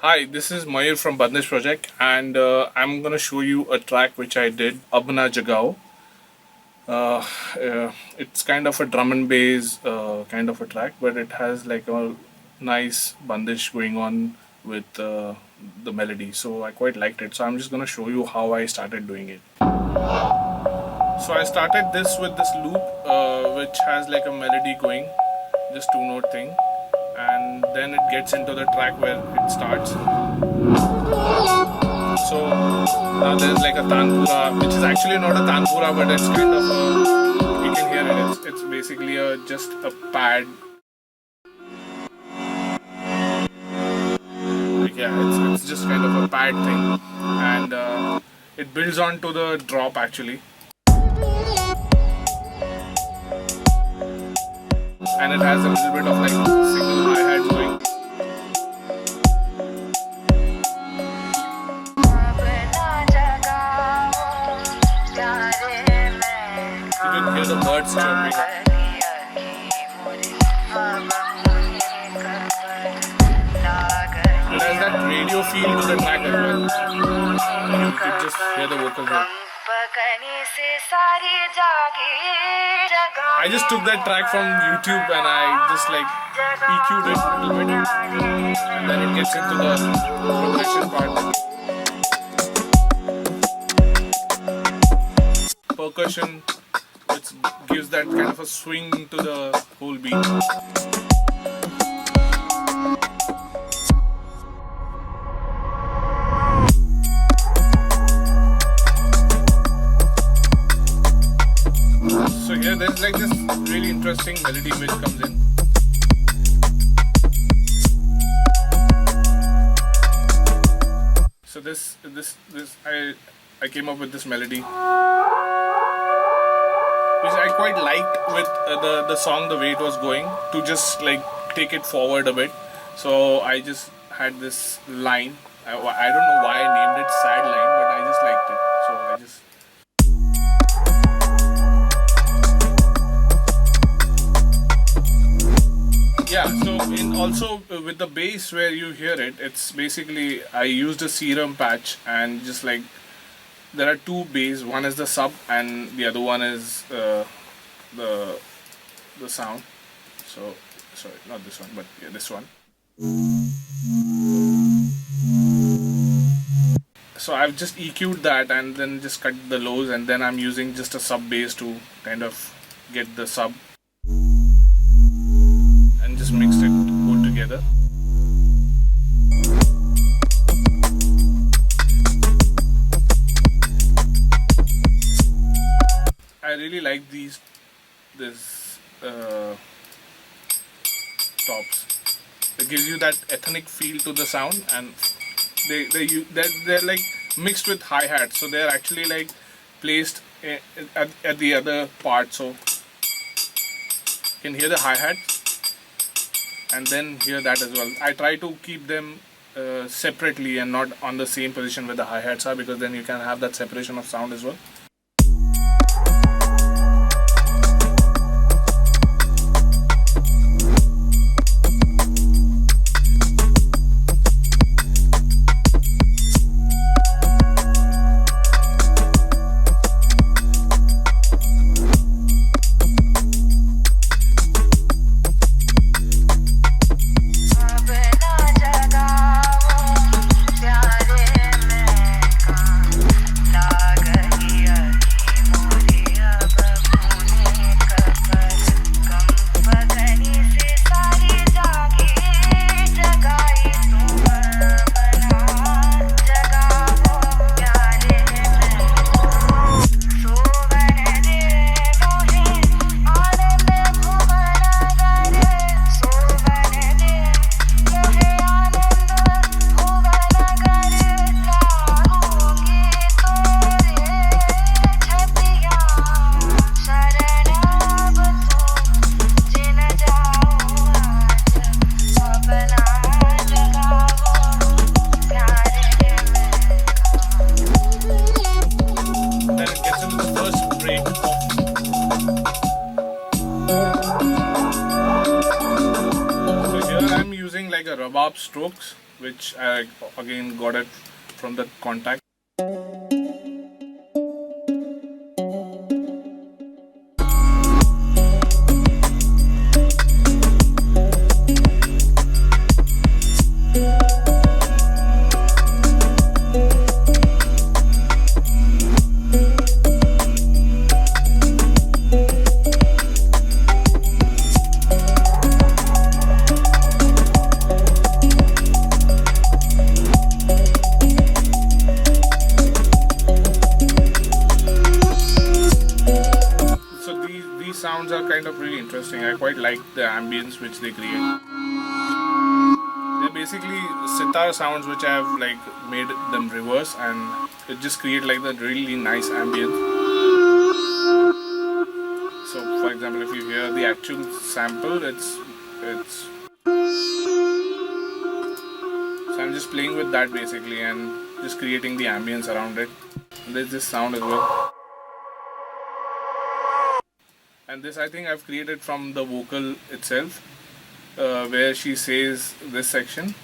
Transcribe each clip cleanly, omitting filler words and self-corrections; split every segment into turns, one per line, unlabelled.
Hi, this is Mayur from Bandish Projekt, and I'm gonna show you a track which I did, Naa Jagaao. It's kind of a drum and bass kind of a track, but it has like a nice bandish going on with the melody. So I quite liked it. So I'm just gonna show you how I started doing it. So I started this with this loop, which has like a melody going, just two-note thing, and then it gets into the track where it starts. So now there's like a tanpura, which is actually not a tanpura, but it's kind of a, you can hear it. It's basically just a pad. Like, yeah, it's just kind of a pad thing, and it builds on to the drop actually. And it has a little bit of like single hi-hat going. You can hear the birds chirping. It has that radio feel to the track as well. You can just hear the vocals here. I just took that track from YouTube and I just like EQ'd it a little bit, and then it gets into the progression part. Percussion, which gives that kind of a swing to the whole beat. So here there's like this really interesting melody which comes in. So this I came up with this melody, which I quite liked with the song, the way it was going, to just like take it forward a bit. So I just had this line. I don't know why I named it sad line, but I just liked it. So I just. Yeah, so also with the bass where you hear it, it's basically I used a serum patch and just like there are two bass. One is the sub and the other one is the sound. So sorry, not this one, but yeah, this one. So I've just EQ'd that and then just cut the lows, and then I'm using just a sub bass to kind of get the sub. Just mixed it both together. I really like this tops. It gives you that ethnic feel to the sound, and they're like mixed with hi-hats, so they're actually like placed at the other part, so you can hear the hi-hats and then hear that as well. I try to keep them separately and not on the same position where the hi-hats are, because then you can have that separation of sound as well. like a rhubarb strokes. which I again got it from the contact. So these sounds are kind of really interesting. I quite like the ambience which they create. They're basically sitar sounds which I have like made them reverse, and it just create like the really nice ambience. So for example, if you hear the actual sample, it's so I'm just playing with that basically and just creating the ambience around it. And there's this sound as well. And this I think I've created from the vocal itself, where she says this section,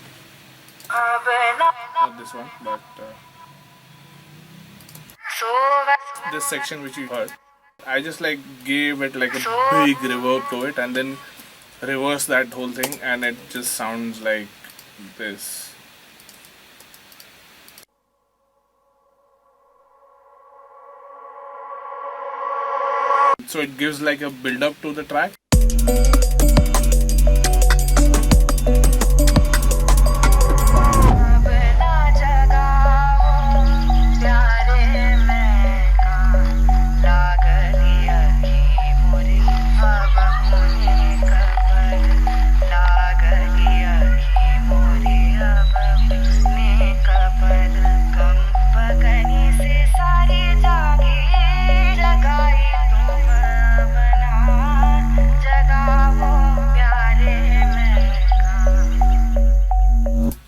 not this one, but this section which you heard. I just like gave it like a big reverb to it and then reverse that whole thing, and it just sounds like this. So it gives like a build up to the track.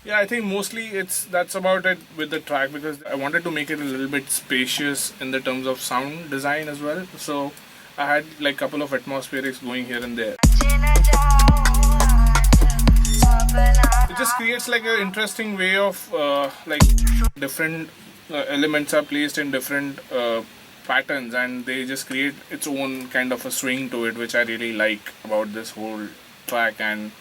Yeah, I think mostly that's about it with the track, because I wanted to make it a little bit spacious in the terms of sound design as well. So I had like a couple of atmospherics going here and there. It just creates like an interesting way of like different elements are placed in different patterns, and they just create its own kind of a swing to it, which I really like about this whole track. And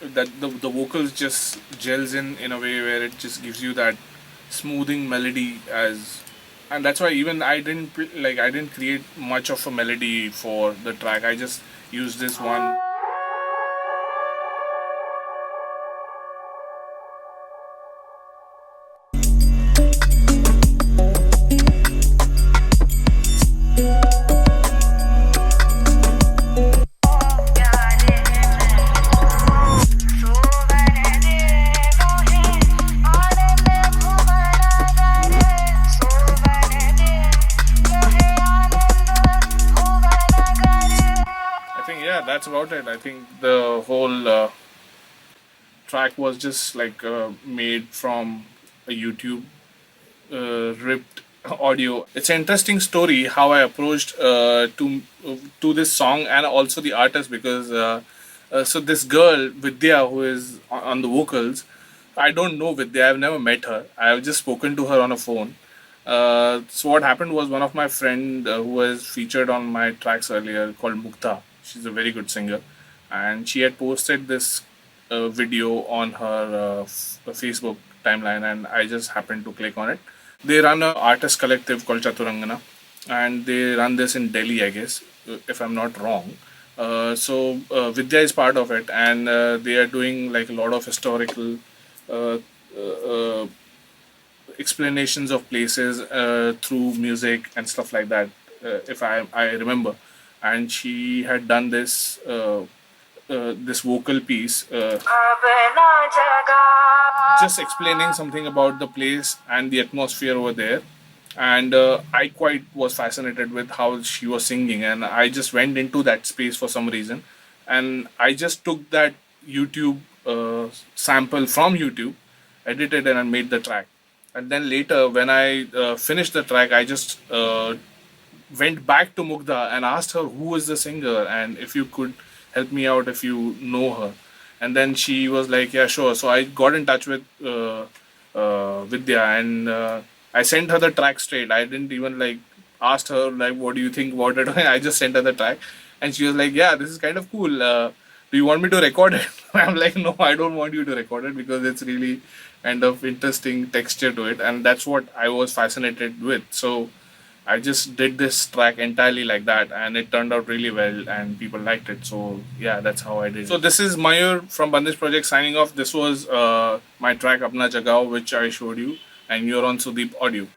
that the vocals just gels in a way where it just gives you that smoothing melody as, and that's why even I didn't create much of a melody for the track. I just used this one. Yeah, that's about it. I think the whole track was just like made from a YouTube ripped audio. It's an interesting story how I approached to this song and also the artist, because so this girl Vidya, who is on the vocals, I don't know Vidya. I've never met her. I've just spoken to her on a phone. So what happened was, one of my friend who was featured on my tracks earlier, called Mukta. She's a very good singer, and she had posted this video on her Facebook timeline, and I just happened to click on it. They run an artist collective called Chaturangana, and they run this in Delhi, I guess, if I'm not wrong. So Vidya is part of it, and they are doing like a lot of historical uh, uh, explanations of places through music and stuff like that, if I remember. And she had done this vocal piece, just explaining something about the place and the atmosphere over there. And I quite was fascinated with how she was singing, and I just went into that space for some reason, and I just took that YouTube sample from YouTube, edited it, and made the track. And then later, when I finished the track, I just went back to Mugdha and asked her who is the singer and if you could help me out if you know her. And then she was like, yeah, sure. So I got in touch with Vidya, and I sent her the track straight. I didn't even like asked her like, what do you think about it? I just sent her the track, and she was like, yeah, this is kind of cool. Do you want me to record it? I'm like, no, I don't want you to record it because it's really kind of interesting texture to it, and that's what I was fascinated with. So I just did this track entirely like that, and it turned out really well, and people liked it. So yeah, that's how I did. So this is Mayur from Bandish Projekt signing off. This was my track Naa Jagaao, which I showed you, and you're on Sudeep Audio.